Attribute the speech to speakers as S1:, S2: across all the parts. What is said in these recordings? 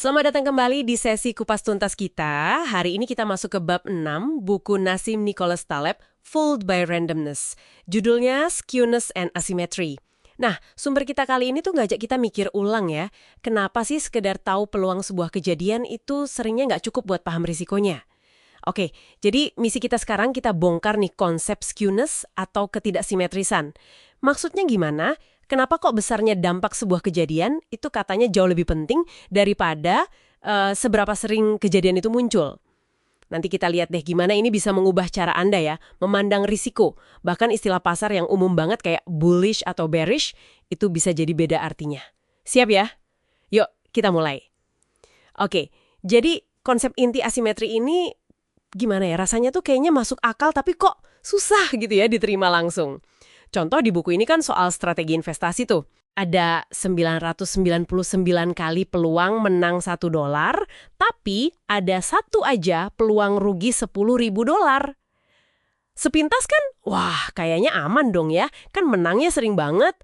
S1: Selamat datang kembali di sesi Kupas Tuntas kita. Hari ini kita masuk ke bab 6, buku Nassim Nicholas Taleb, Fooled by Randomness. Judulnya Skewness and Asymmetry. Nah, sumber kita kali ini tuh ngajak kita mikir ulang ya. Kenapa sih sekedar tahu peluang sebuah kejadian itu seringnya nggak cukup buat paham risikonya? Oke, jadi misi kita sekarang kita bongkar nih konsep skewness atau ketidaksimetrisan. Maksudnya gimana? Kenapa kok besarnya dampak sebuah kejadian itu katanya jauh lebih penting daripada seberapa sering kejadian itu muncul? Nanti kita lihat deh gimana ini bisa mengubah cara Anda ya, memandang risiko. Bahkan istilah pasar yang umum banget kayak bullish atau bearish, itu bisa jadi beda artinya. Siap ya? Yuk, kita mulai. Oke, jadi konsep inti asimetri ini gimana ya, rasanya tuh kayaknya masuk akal tapi kok susah gitu ya diterima langsung. Contoh di buku ini kan soal strategi investasi tuh. Ada 999 kali peluang menang $1, tapi ada satu aja peluang rugi $10.000. Sepintas kan, wah kayaknya aman dong ya, kan menangnya sering banget.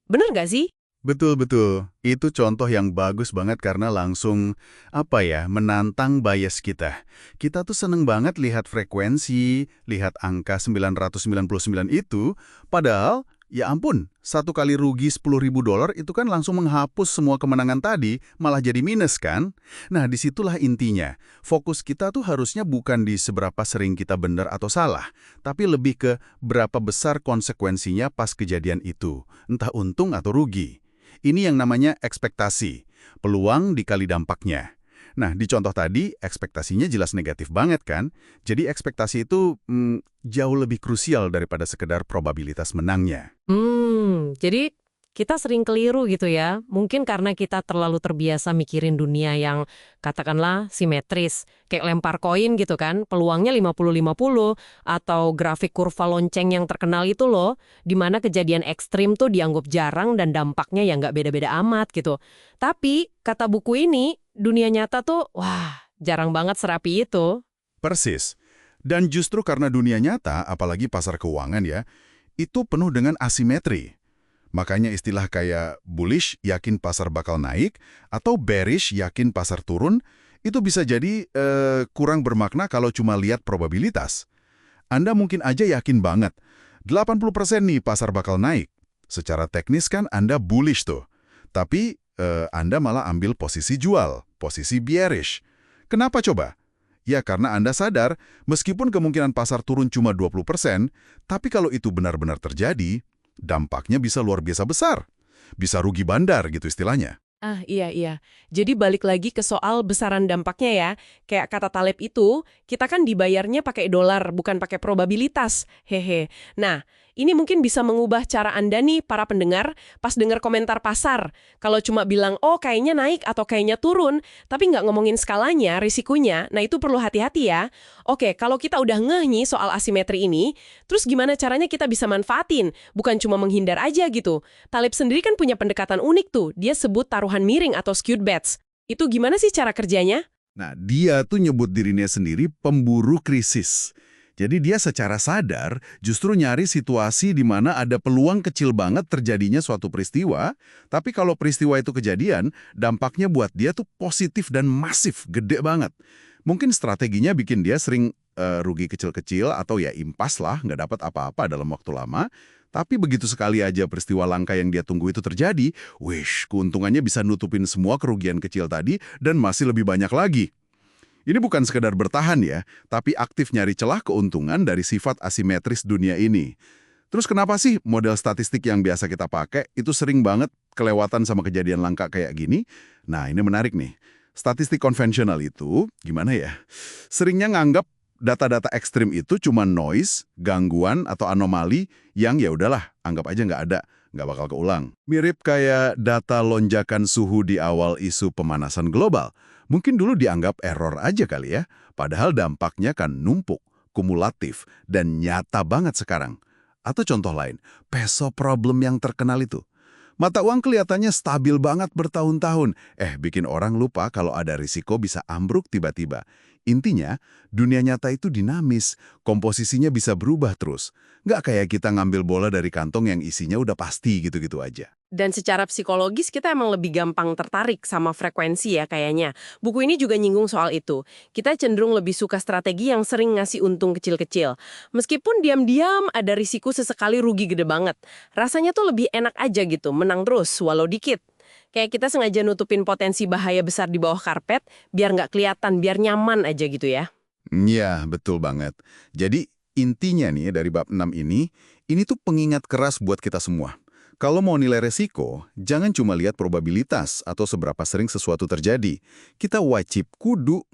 S1: Bener nggak sih?
S2: Betul-betul. Itu contoh yang bagus banget karena langsung, menantang bias kita. Kita tuh seneng banget lihat frekuensi, lihat angka 999 itu, padahal, ya ampun, satu kali rugi $10.000 itu kan langsung menghapus semua kemenangan tadi, malah jadi minus kan? Nah, disitulah intinya. Fokus kita tuh harusnya bukan di seberapa sering kita benar atau salah, tapi lebih ke berapa besar konsekuensinya pas kejadian itu, entah untung atau rugi. Ini yang namanya ekspektasi, peluang dikali dampaknya. Nah, di contoh tadi, ekspektasinya jelas negatif banget kan? Jadi ekspektasi itu jauh lebih krusial daripada sekedar probabilitas menangnya.
S1: Jadi kita sering keliru gitu ya. Mungkin karena kita terlalu terbiasa mikirin dunia yang katakanlah simetris. Kayak lempar koin gitu kan, peluangnya 50-50. Atau grafik kurva lonceng yang terkenal itu loh, di mana kejadian ekstrim tuh dianggap jarang dan dampaknya ya nggak beda-beda amat gitu. Tapi, kata buku ini, dunia nyata tuh, wah, jarang banget serapi itu.
S2: Persis. Dan justru karena dunia nyata, apalagi pasar keuangan ya, itu penuh dengan asimetri. Makanya istilah kayak bullish yakin pasar bakal naik, atau bearish yakin pasar turun, itu bisa jadi kurang bermakna kalau cuma lihat probabilitas. Anda mungkin aja yakin banget, 80% nih pasar bakal naik. Secara teknis kan Anda bullish tuh. Tapi Anda malah ambil posisi jual, posisi bearish. Kenapa coba? Ya karena Anda sadar, meskipun kemungkinan pasar turun cuma 20%, tapi kalau itu benar-benar terjadi, dampaknya bisa luar biasa besar. Bisa rugi bandar gitu istilahnya.
S1: Iya. Jadi balik lagi ke soal besaran dampaknya ya. Kayak kata Taleb itu, kita kan dibayarnya pakai dolar, bukan pakai probabilitas. Hehe. Nah, ini mungkin bisa mengubah cara Anda nih, para pendengar, pas dengar komentar pasar. Kalau cuma bilang, oh kayaknya naik atau kayaknya turun, tapi nggak ngomongin skalanya, risikonya, nah itu perlu hati-hati ya. Oke, kalau kita udah ngeh nih soal asimetri ini, terus gimana caranya kita bisa manfaatin? Bukan cuma menghindar aja gitu. Taleb sendiri kan punya pendekatan unik tuh. Dia sebut taruhan miring atau skewed bets. Itu gimana sih cara kerjanya?
S2: Nah, dia tuh nyebut dirinya sendiri pemburu krisis. Jadi dia secara sadar justru nyari situasi di mana ada peluang kecil banget terjadinya suatu peristiwa, tapi kalau peristiwa itu kejadian, dampaknya buat dia tuh positif dan masif, gede banget. Mungkin strateginya bikin dia sering rugi kecil-kecil atau ya impas lah, nggak dapat apa-apa dalam waktu lama. Tapi begitu sekali aja peristiwa langka yang dia tunggu itu terjadi, keuntungannya bisa nutupin semua kerugian kecil tadi dan masih lebih banyak lagi. Ini bukan sekedar bertahan ya, tapi aktif nyari celah keuntungan dari sifat asimetris dunia ini. Terus kenapa sih model statistik yang biasa kita pakai itu sering banget kelewatan sama kejadian langka kayak gini? Nah, ini menarik nih. Statistik konvensional itu, gimana ya? Seringnya nganggap data-data ekstrim itu cuma noise, gangguan, atau anomali yang ya udahlah, anggap aja nggak bakal keulang. Mirip kayak data lonjakan suhu di awal isu pemanasan global. Mungkin dulu dianggap error aja kali ya, padahal dampaknya kan numpuk, kumulatif, dan nyata banget sekarang. Atau contoh lain, peso problem yang terkenal itu. Mata uang kelihatannya stabil banget bertahun-tahun, bikin orang lupa kalau ada risiko bisa ambruk tiba-tiba. Intinya, dunia nyata itu dinamis, komposisinya bisa berubah terus. Nggak kayak kita ngambil bola dari kantong yang isinya udah pasti gitu-gitu aja.
S1: Dan secara psikologis kita emang lebih gampang tertarik sama frekuensi ya kayaknya. Buku ini juga nyinggung soal itu. Kita cenderung lebih suka strategi yang sering ngasih untung kecil-kecil. Meskipun diam-diam ada risiko sesekali rugi gede banget. Rasanya tuh lebih enak aja gitu, menang terus walau dikit. Kayak kita sengaja nutupin potensi bahaya besar di bawah karpet, biar nggak kelihatan, biar nyaman aja gitu ya.
S2: Ya, betul banget. Jadi intinya nih dari bab 6 ini tuh pengingat keras buat kita semua. Kalau mau nilai resiko, jangan cuma lihat probabilitas atau seberapa sering sesuatu terjadi. Kita wajib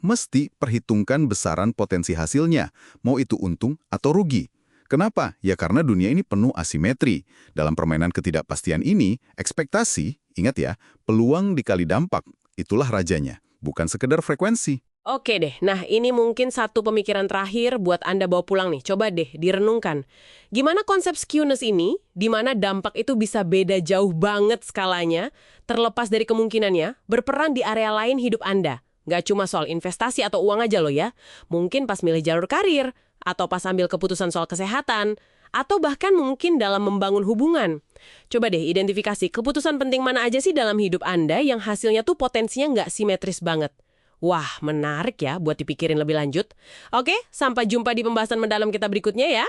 S2: mesti perhitungkan besaran potensi hasilnya, mau itu untung atau rugi. Kenapa? Ya karena dunia ini penuh asimetri. Dalam permainan ketidakpastian ini, ekspektasi, ingat ya, peluang dikali dampak, itulah rajanya, bukan sekedar frekuensi.
S1: Oke deh, nah ini mungkin satu pemikiran terakhir buat Anda bawa pulang nih. Coba deh direnungkan. Gimana konsep skewness ini, di mana dampak itu bisa beda jauh banget skalanya, terlepas dari kemungkinannya, berperan di area lain hidup Anda. Nggak cuma soal investasi atau uang aja loh ya. Mungkin pas milih jalur karir, atau pas ambil keputusan soal kesehatan, atau bahkan mungkin dalam membangun hubungan. Coba deh identifikasi keputusan penting mana aja sih dalam hidup Anda yang hasilnya tuh potensinya nggak simetris banget. Wah, menarik ya buat dipikirin lebih lanjut. Oke, sampai jumpa di pembahasan mendalam kita berikutnya ya.